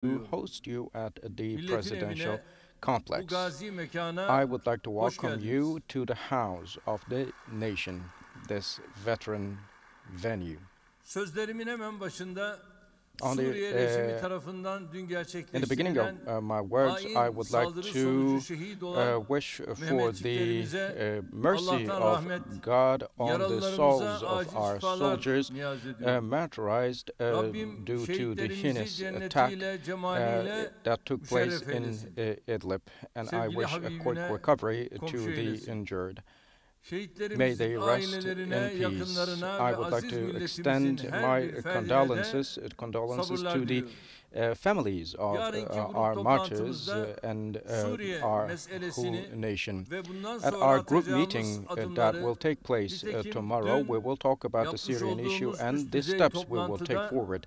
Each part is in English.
to host you at the Milletin presidential evine, bu complex. gazi I mekana would like to hoş welcome geldiniz. you to the House of the Nation, this veteran venue. Sözlerimin hemen başında On Suriye rejimi the, tarafından dün in the beginning of gerçekleştirilen my words, I hain would like saldırı sonucu to şehit olan wish for the Mehmetçiklerimize mercy Allah'tan of rahmet, God on the souls yaralılarımıza of acil our şifalar soldiers niyaz ediyorum. martyrized Rabbim due to the şehitlerimizi heinous attack cennetiyle, cemaliyle that took place müşerref in eylesin. Idlib, and I Sevgili wish a quick Habibine recovery komşu to the eylesin. injured. May Şehitlerimizin they rest in ailelerine, peace. yakınlarına I ve would like aziz to milletimizin extend her my bir ferdine de condolences sabırlar to the diliyorum. families of Yarınki grup our martyrs toplantımızda and Suriye our whole meselesini nation. ve bundan At sonra our group atacağımız meeting that adımları will take place nitekim tomorrow, dün we will talk about the yapmış Syrian issue olduğumuz and üst the düzey steps we will take toplantıda forward.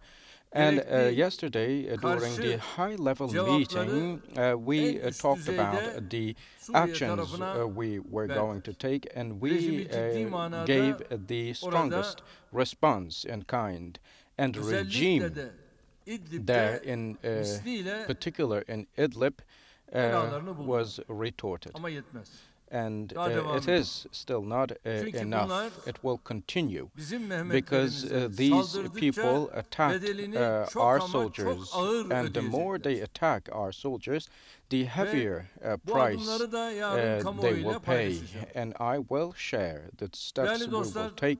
And gerekli yesterday, during the karşı high-level cevapları meeting, en we üst talked düzeyde about the Suriye actions tarafına we were going to verdik. take, and we Rejimi ciddi manada gave the orada strongest response in kind. And the regime özellikle de there, İdlib'de in misliyle particular in Idlib, belalarını buldu. was retorted. Ama yetmez. And Daha devam it ediyor. is still not Çünkü enough. bunlar It will continue bizim because Mehmetlerimize these saldırdıkça people attacked bedelini çok our ama çok soldiers, ağır and the more they ödeyecekler. attack our soldiers, the heavier Bu price adımları da yarın they will kamuoyuyla pay. paylaşacağım. And I will share the steps Değerli we will dostlar, take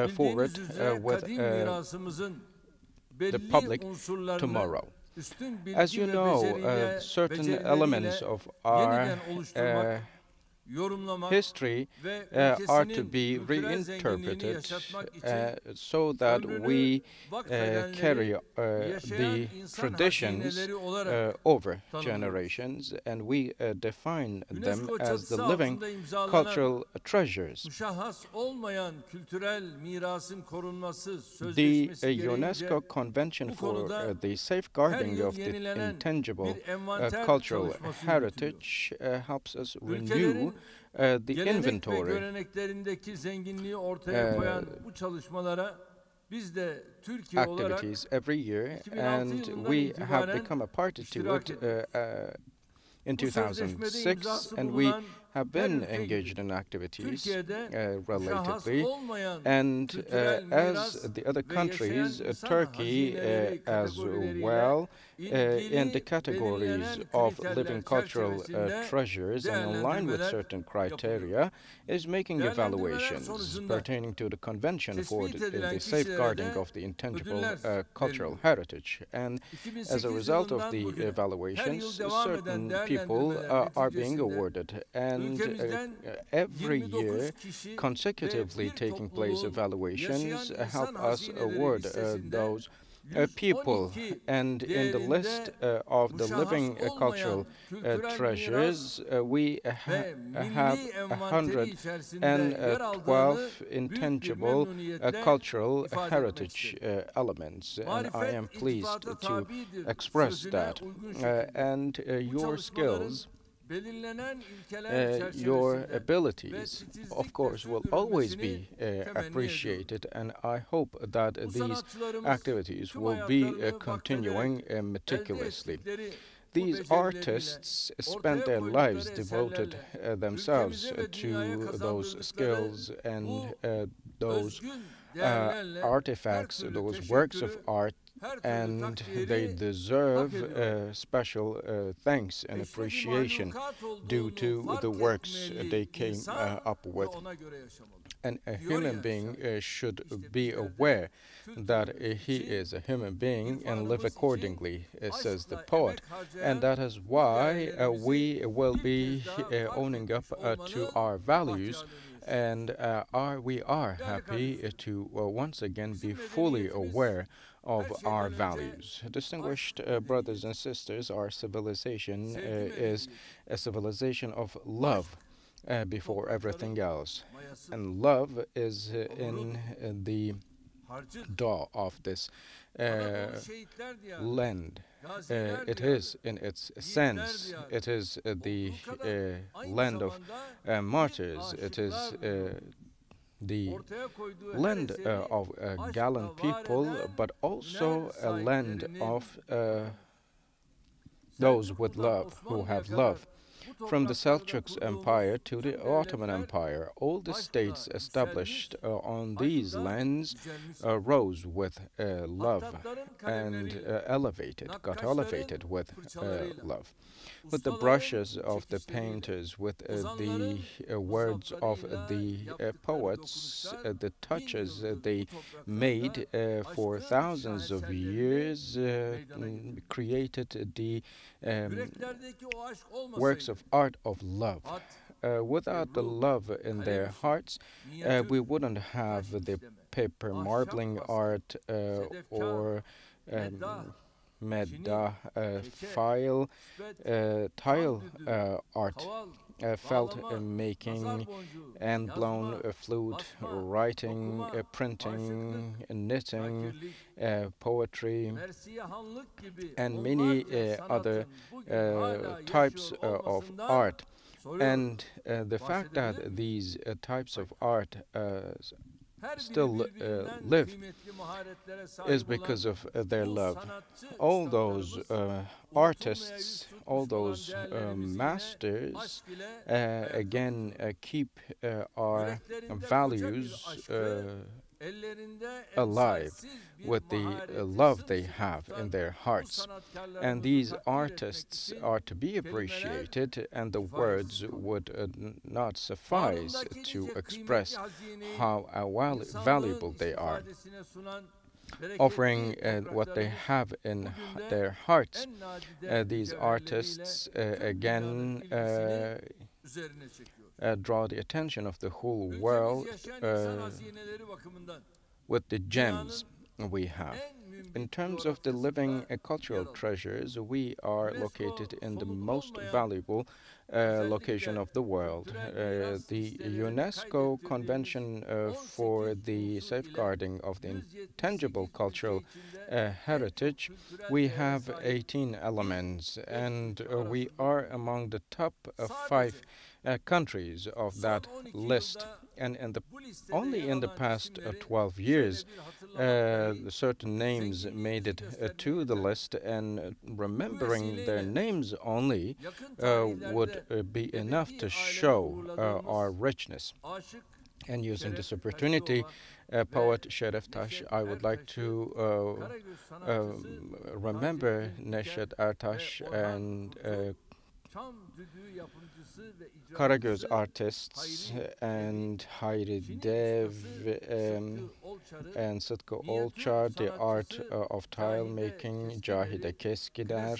forward bildiğiniz üzere with kadim mirasımızın the belli public unsurlarını tomorrow. üstün As you bilgi ve know, beceriyle, certain becerileriyle elements of our yeniden oluşturmak, yorumlamak history ve are to ülkesinin be kültürel zenginliğini reinterpreted yaşatmak için so that we ömrünü vakfedenleri carry yaşayan the insan traditions hazineleri olarak over tanımlıyoruz. generations, and we define them UNESCO as çatısı the living altında imzalanan cultural treasures. müşahhas olmayan kültürel mirasın korunması The sözleşmesi gereğince UNESCO Convention bu for konuda the her safeguarding yıl of the yenilenen intangible bir envanter cultural çalışması heritage yürütülüyor. helps us renew Ülkelerin the gelenek ve inventory göreneklerindeki zenginliği ortaya koyan bu çalışmalara biz de Türkiye olarak activities every year, 2006 and yılından we have itibaren become a party to iştirak it ediyoruz. in Bu sözleşmede 2006, imzası and we bulunan have her been ülke engaged gibi in activities Türkiye'de müşahhas relatively. olmayan And kültürel as miras the other ve yaşayan countries, insan Turkey hazineleri as kategorileriyle well, in ilgili the categories belirlenen of kriterler living cultural çerçevesinde treasures and in line with değerlendirmeler certain yapılıyor. criteria, is making Değerlendirmeler evaluations sonucunda pertaining to the Convention for tespit edilen the kişilere safeguarding de of the intangible ödüller cultural veriliyor. heritage. And as a 2008 result of yılından the bugüne her evaluations, yıl devam eden certain people değerlendirmeler are being neticesinde awarded. And ülkemizden every 29 year, kişi ve consecutively bir taking place topluluğun evaluations yaşayan help insan us hazineleri award listesinde those people. 112 And in the list değerinde of the müşahhas living cultural olmayan kültürel treasures, miras we ve have milli envanteri içerisinde yer 112 aldığını büyük bir intangible memnuniyetle cultural ifade etmek heritage isterim. elements, and I am Marifet pleased iltifata to tabidir express sözüne that. uygun şekilde And bu your çalışmaların skills, belirlenen ilkeler your çerçevesinde ve abilities, of titizlikle course, will always be sürdürülmesini temenni ediyorum. appreciated, and I hope that Bu these sanatçılarımız activities tüm will be hayatlarını continuing vakfederek elde meticulously. ettikleri bu These becerileriyle artists spent ortaya their koydukları lives devoted eserlerle themselves ülkemize ve dünyaya to those kazandırdıkları skills and bu those özgün değerlerle her artifacts, türlü those works of teşekkürü, art, her türlü and they takdiri hak deserve ediyor. special thanks and Eşrefi appreciation mahlukat due to olduğunu the fark works etmeli they came insan up ve with. ona göre yaşamalı. And a Diyor human ya being şair, should işte be bizler de aware that kültürümüz he için, is a human being and live irfanımız için accordingly, says the aşkla poet. emek And harcayan that is bu why değerlerimizi we will bir be kez daha fark owning up etmiş to olmanın our values, bahtiyarlığını yaşıyoruz. and we are Değerli happy kardeşlerim, to once again be bizim fully medeniyetimiz aware of her our şeyden önce values. Distinguished aşk brothers and medeniyeti, sisters, our civilization sevgi is medeniyeti, a civilization of love aşk before everything toprakların else. mayası, And love is onurun in the harcıdır. door of this Anadolu şehitler diyarı, land. gaziler It diyarı, is in its yiğitler sense. diyarı It is the olduğu kadar aynı land of zamanda yiğit martyrs. It is aşıklar the ortaya koyduğu her land eseri of aşkla gallant var people, eden but also hüner a land sahiplerinin of those with love, who have love. From the Seljuks Empire to the Ottoman Empire, all the states established on these lands rose with love and got elevated with love. With the brushes of the painters, with the words of the poets, the touches they made for thousands of years created the works of art of love. Without the love in their hearts, we wouldn't have the paper marbling art or medda, tile art, felt making, and blown flute, writing, printing, knitting, poetry, and many other types of art. And the fact that these types of art still live is because of their love. All those artists, all those masters, again keep our values alive with the love they have in their hearts. And these artists are to be appreciated, and the words would not suffice to express how valuable they are. Offering what they have in their hearts, these artists again draw the attention of the whole world with the gems we have. In terms of the living cultural treasures, we are located in the most valuable location of the world. The UNESCO Convention for the Safeguarding of the Intangible Cultural Heritage, we have 18 elements, and we are among the top 5 countries of that list. And only in the past 12 years, certain names made it to the list, and remembering their names only would be enough to show our richness. And using this opportunity, poet Şeref Taş, I would like to remember Neşet Ertaş and Karagöz artists and Hayri Dev and Sıtkı Olçar, the art of tile making, Cahide Keskider,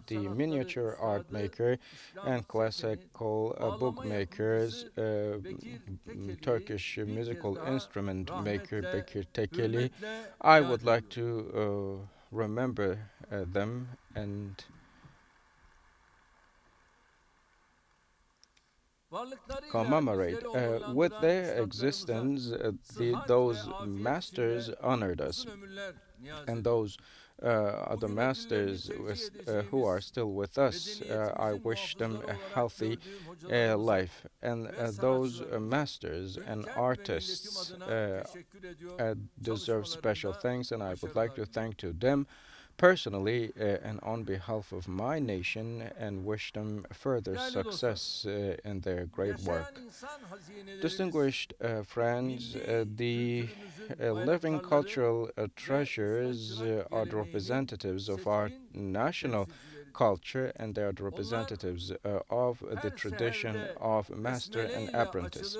the miniature art maker, and classical bookmakers, Turkish musical instrument maker Bekir Tekeli. I would like to remember them and commemorate. With their existence, those masters honored us, and those other masters who are still with us, I wish them a healthy life. And those masters and artists deserve special thanks, and I would like to thank to them personally and on behalf of my nation, and wish them further success in their great work. Distinguished friends, the living cultural treasures are the representatives of our national culture, and they are the representatives of the tradition of master and apprentice.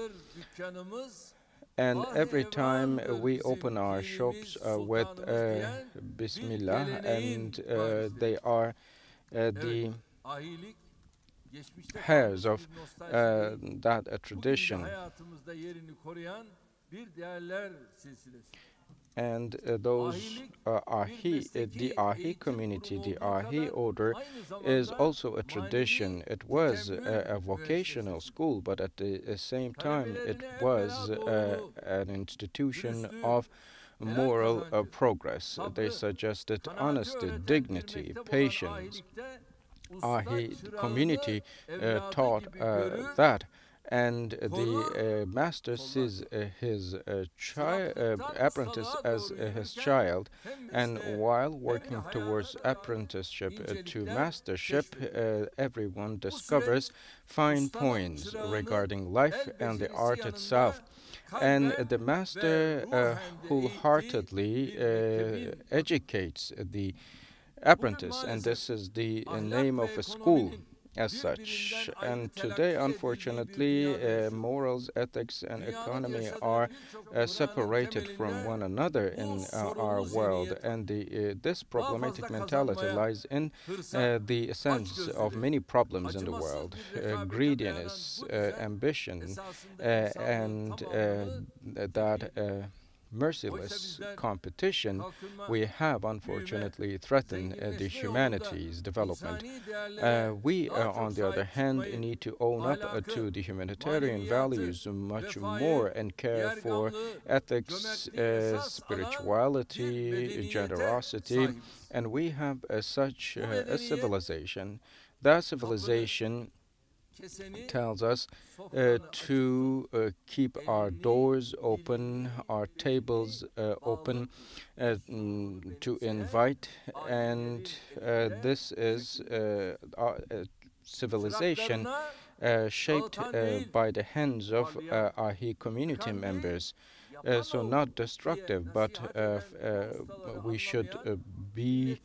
And every time we open our shops with Bismillah, and they are the heirs of that tradition. And those the Ahi community, the Ahi order, is also a tradition. It was a vocational school, but at the same time it was an institution of moral progress. They suggested honesty, dignity, patience. Ahi community taught that. and the master sees his apprentice as his child, and while working towards apprenticeship to mastership, everyone discovers fine points regarding life and the art itself. And the master wholeheartedly educates the apprentice, and this is the name of a school as such. And today, unfortunately, morals, ethics, and economy are separated from one another in our world, and this problematic mentality lies in the essence of many problems in the world: greediness, ambition, and that merciless competition we have unfortunately threatened the humanity's development. We, on the other hand, need to own up to the humanitarian values much more and care for ethics, spirituality, generosity, and we have such a civilization. That civilization tells us to keep our doors open, our tables open, to invite, and this is our civilization shaped by the hands of Ahi community members. So not destructive, but we should be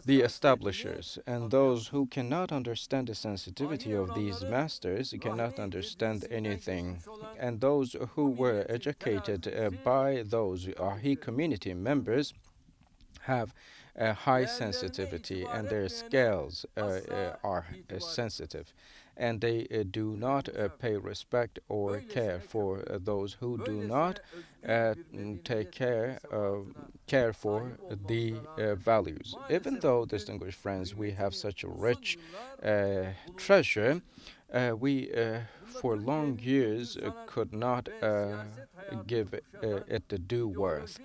the establishers, and those who cannot understand the sensitivity of these masters cannot understand anything. And those who were educated by those Ahi community members have a high sensitivity, and their scales are sensitive, and they do not pay respect or care for those who do not take care for the values. Even though, distinguished friends, we have such a rich treasure, we for long years could not give it the due worth.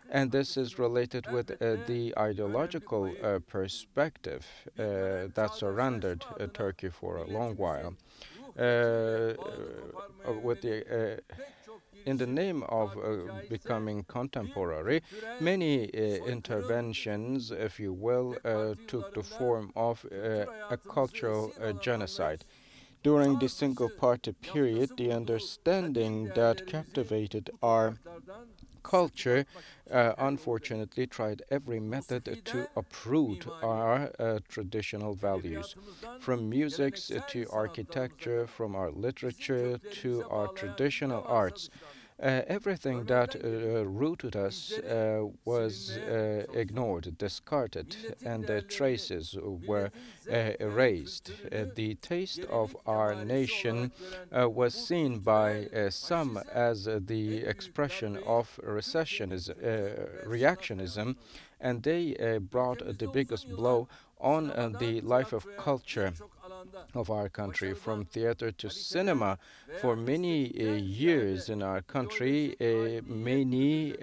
And this is related with the ideological perspective that surrounded Turkey for a long while. In the name of becoming contemporary, many interventions, if you will, took the form of a cultural genocide. During the single-party period, the understanding that captivated our culture unfortunately tried every method to uproot our traditional values, from music to architecture, from our literature to our traditional arts. Everything that rooted us was ignored, discarded, and the traces were erased. The taste of our nation was seen by some as the expression of reactionism, and they brought the biggest blow on the life of culture of our country, from theater to cinema. For many years in our country, many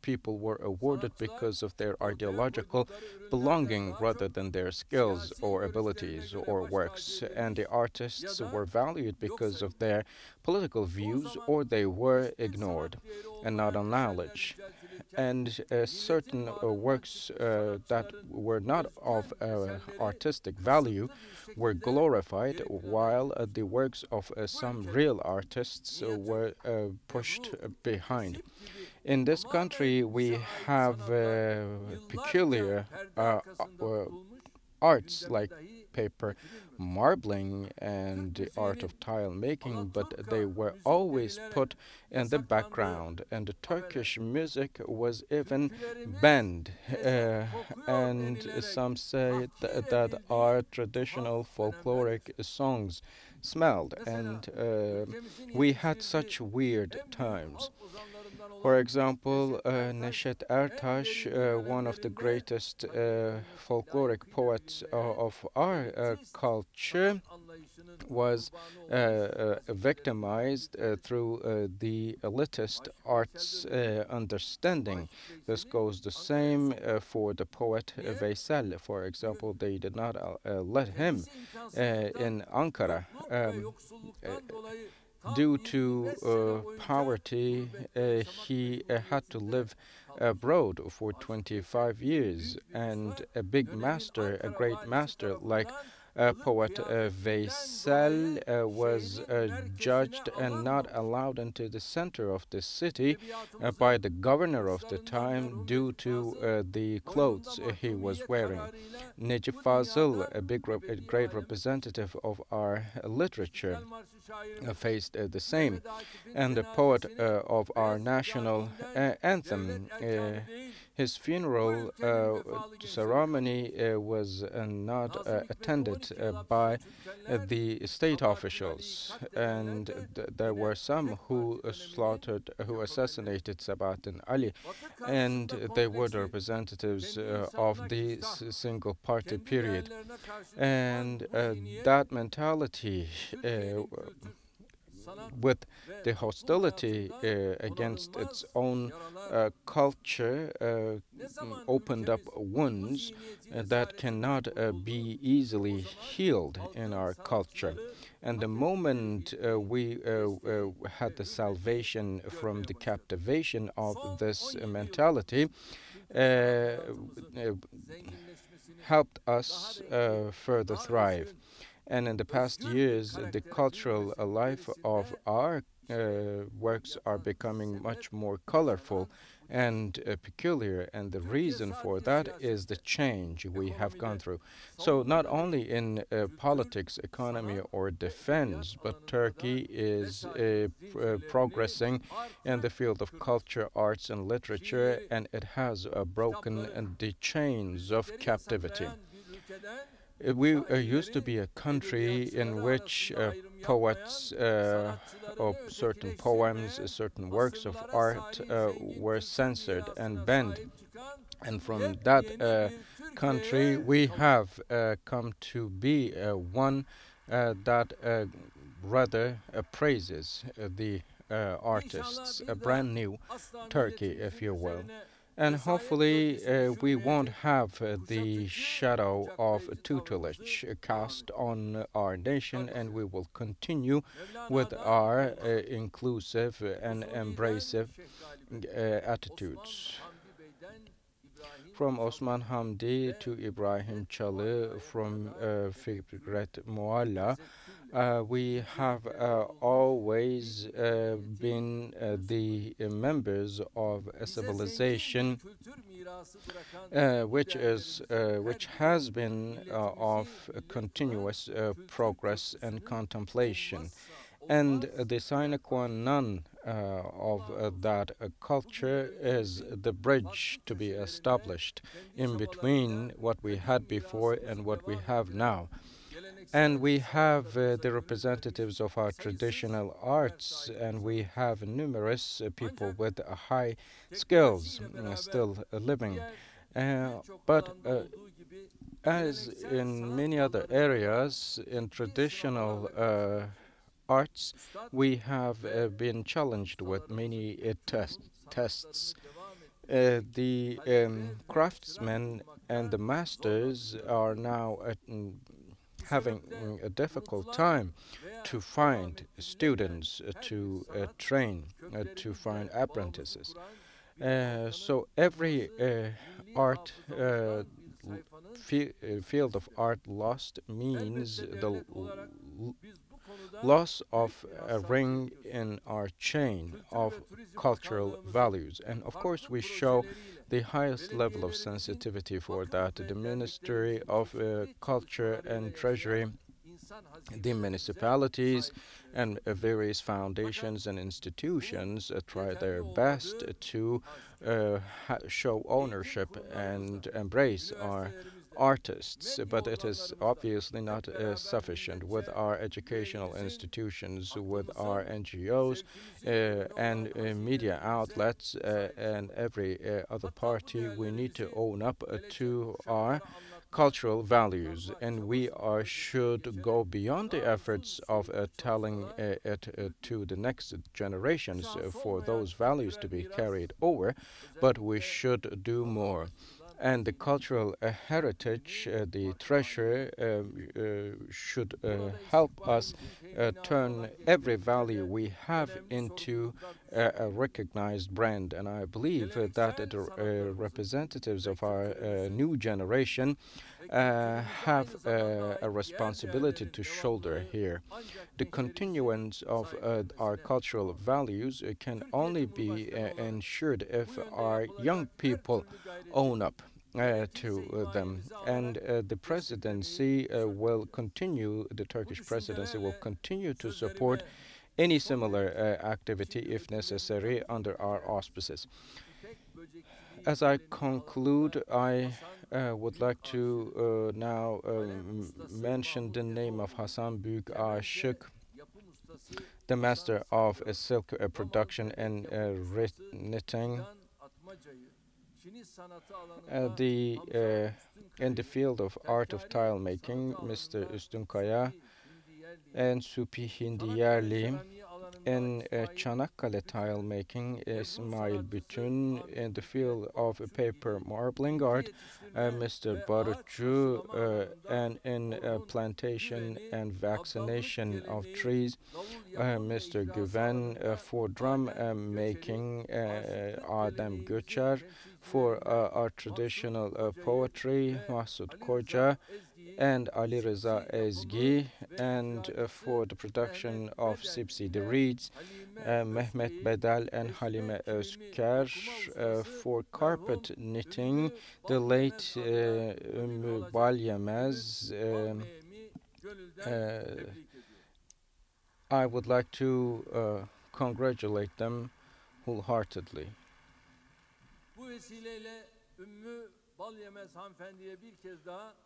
people were awarded because of their ideological belonging rather than their skills or abilities or works, and the artists were valued because of their political views, or they were ignored and not acknowledged. And certain works that were not of artistic value were glorified, while the works of some real artists were pushed behind. In this country, we have peculiar arts like paper marbling and the art of tile making, but they were always put in the background, and the Turkish music was even banned. And some say that our traditional folkloric songs smelled, and we had such weird times. For example, Neşet Ertaş, one of the greatest folkloric poets of our culture, was victimized through the elitist arts understanding. This goes the same for the poet Veysel. For example, they did not let him in Ankara. Due to poverty, he had to live abroad for 25 years, and a big master, a great master like poet Veysel was judged and not allowed into the center of the city by the governor of the time due to the clothes he was wearing. Necip Fazıl, a great representative of our literature, faced the same. And the poet of our national anthem, his funeral ceremony was not attended by the state officials, and there were some who assassinated Sabahattin Ali, and they were the representatives of the single party period. And that mentality with the hostility against its own culture opened up wounds that cannot be easily healed in our culture. And the moment we had the salvation from the captivation of this mentality, helped us further thrive. And in the past years, the cultural life of our works are becoming much more colorful and peculiar, and the reason for that is the change we have gone through. So not only in politics, economy, or defense, but Turkey is progressing in the field of culture, arts, and literature, and it has broken the chains of captivity. We used to be a country in which poets or certain poems, certain works of art were censored and banned. And from that country, we have come to be one that rather praises the artists, a brand new Turkey, if you will. And hopefully we won't have the shadow of tutelage cast on our nation, and we will continue with our inclusive and embracive attitudes. From Osman Hamdi to Ibrahim Çalı, from Fikret Mualla, we have always been the members of a civilization which has been of continuous progress and contemplation. And the sine qua non of that culture is the bridge to be established in between what we had before and what we have now. And we have the representatives of our traditional arts, and we have numerous people with high skills still living. But as in many other areas, in traditional arts, we have been challenged with many tests. The craftsmen and the masters are now having a difficult time to find students to train, to find apprentices. So every art field of art lost means the loss of a ring in our chain of cultural values. And of course we show the highest level of sensitivity for that. The Ministry of Culture and Treasury, the municipalities, and various foundations and institutions try their best to show ownership and embrace our artists, but it is obviously not sufficient. With our educational institutions, with our NGOs and media outlets and every other party, we need to own up to our cultural values, and we should go beyond the efforts of telling it to the next generations for those values to be carried over, but we should do more. And the cultural heritage, the treasure, should help us turn every value we have into a recognized brand. And I believe that the representatives of our new generation have a responsibility to shoulder here. The continuance of our cultural values can only be ensured if our young people own up to them. And the presidency will continue, the Turkish presidency will continue to support any similar activity if necessary under our auspices. As I conclude, I would like to now mention the name of Hasan Büyük Aşık, the master of silk production and knitting. In the field of art of tile making, Mr. Üstün Kaya and Supi Hindiyerli. In Çanakkale tile making, Ismail Bütün. In the field of paper marbling art, Mr. Barutçu. And in plantation and vaccination of trees, Mr. Güven. For drum making, Adem Göçer. For our traditional poetry, Mahsud Koca and Ali Reza Ezgi, and for the production of Sipsidi reeds, Mehmet Bedel and Halime Özker. For carpet knitting, the late Ümmü Balyemez. I would like to congratulate them wholeheartedly.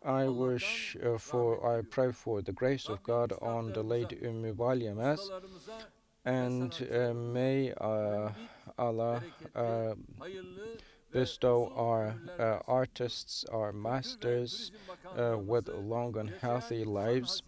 I pray for the grace of God on the late Ümmü Balyemez, and may Allah bestow our artists, our masters, with long and healthy lives.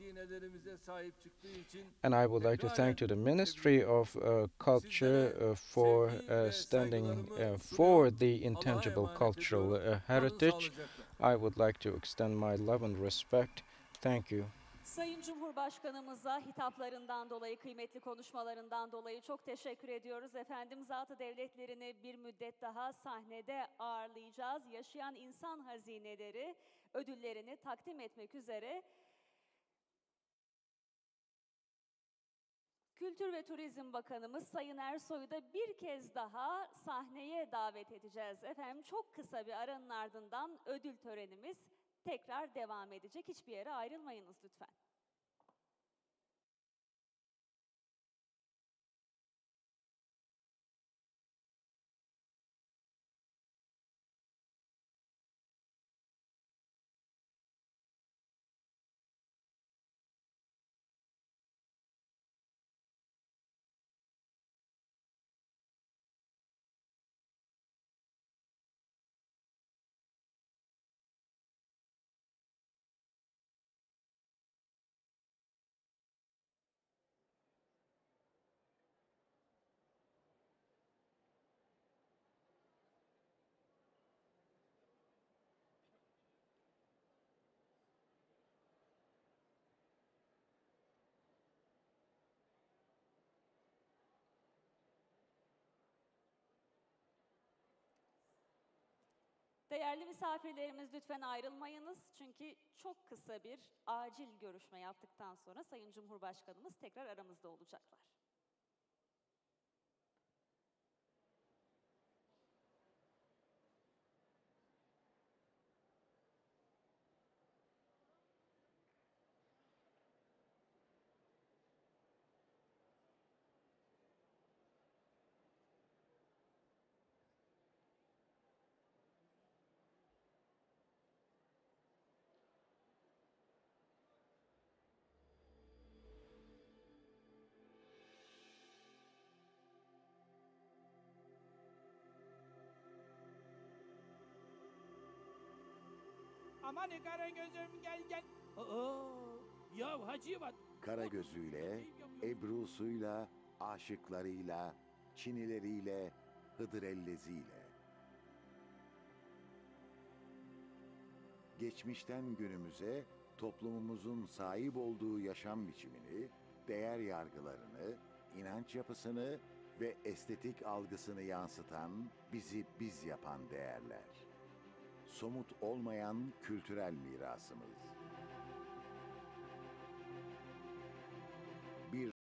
And I would like to thank to the Ministry of Culture for standing for the intangible cultural heritage. I would like to extend my love and respect. Thank you. Sayın Cumhurbaşkanımıza hitaplarından dolayı, kıymetli konuşmalarından dolayı çok teşekkür ediyoruz. Efendim, zatı devletlerini bir müddet daha sahnede ağırlayacağız. Yaşayan insan hazineleri ödüllerini takdim etmek üzere Kültür ve Turizm Bakanımız Sayın Ersoy'u da bir kez daha sahneye davet edeceğiz. Efendim, çok kısa bir aranın ardından ödül törenimiz tekrar devam edecek. Hiçbir yere ayrılmayınız lütfen. Değerli misafirlerimiz, lütfen ayrılmayınız. Çünkü çok kısa bir acil görüşme yaptıktan sonra Sayın Cumhurbaşkanımız tekrar aramızda olacaklar. Aman Karagöz'üm gel. Ya Hacivat. Karagözüyle, Ebru'suyla, aşıklarıyla, Çinileriyle, Hıdrellez'iyle. Geçmişten günümüze toplumumuzun sahip olduğu yaşam biçimini, değer yargılarını, inanç yapısını ve estetik algısını yansıtan, bizi biz yapan değerler. Somut olmayan kültürel mirasımız.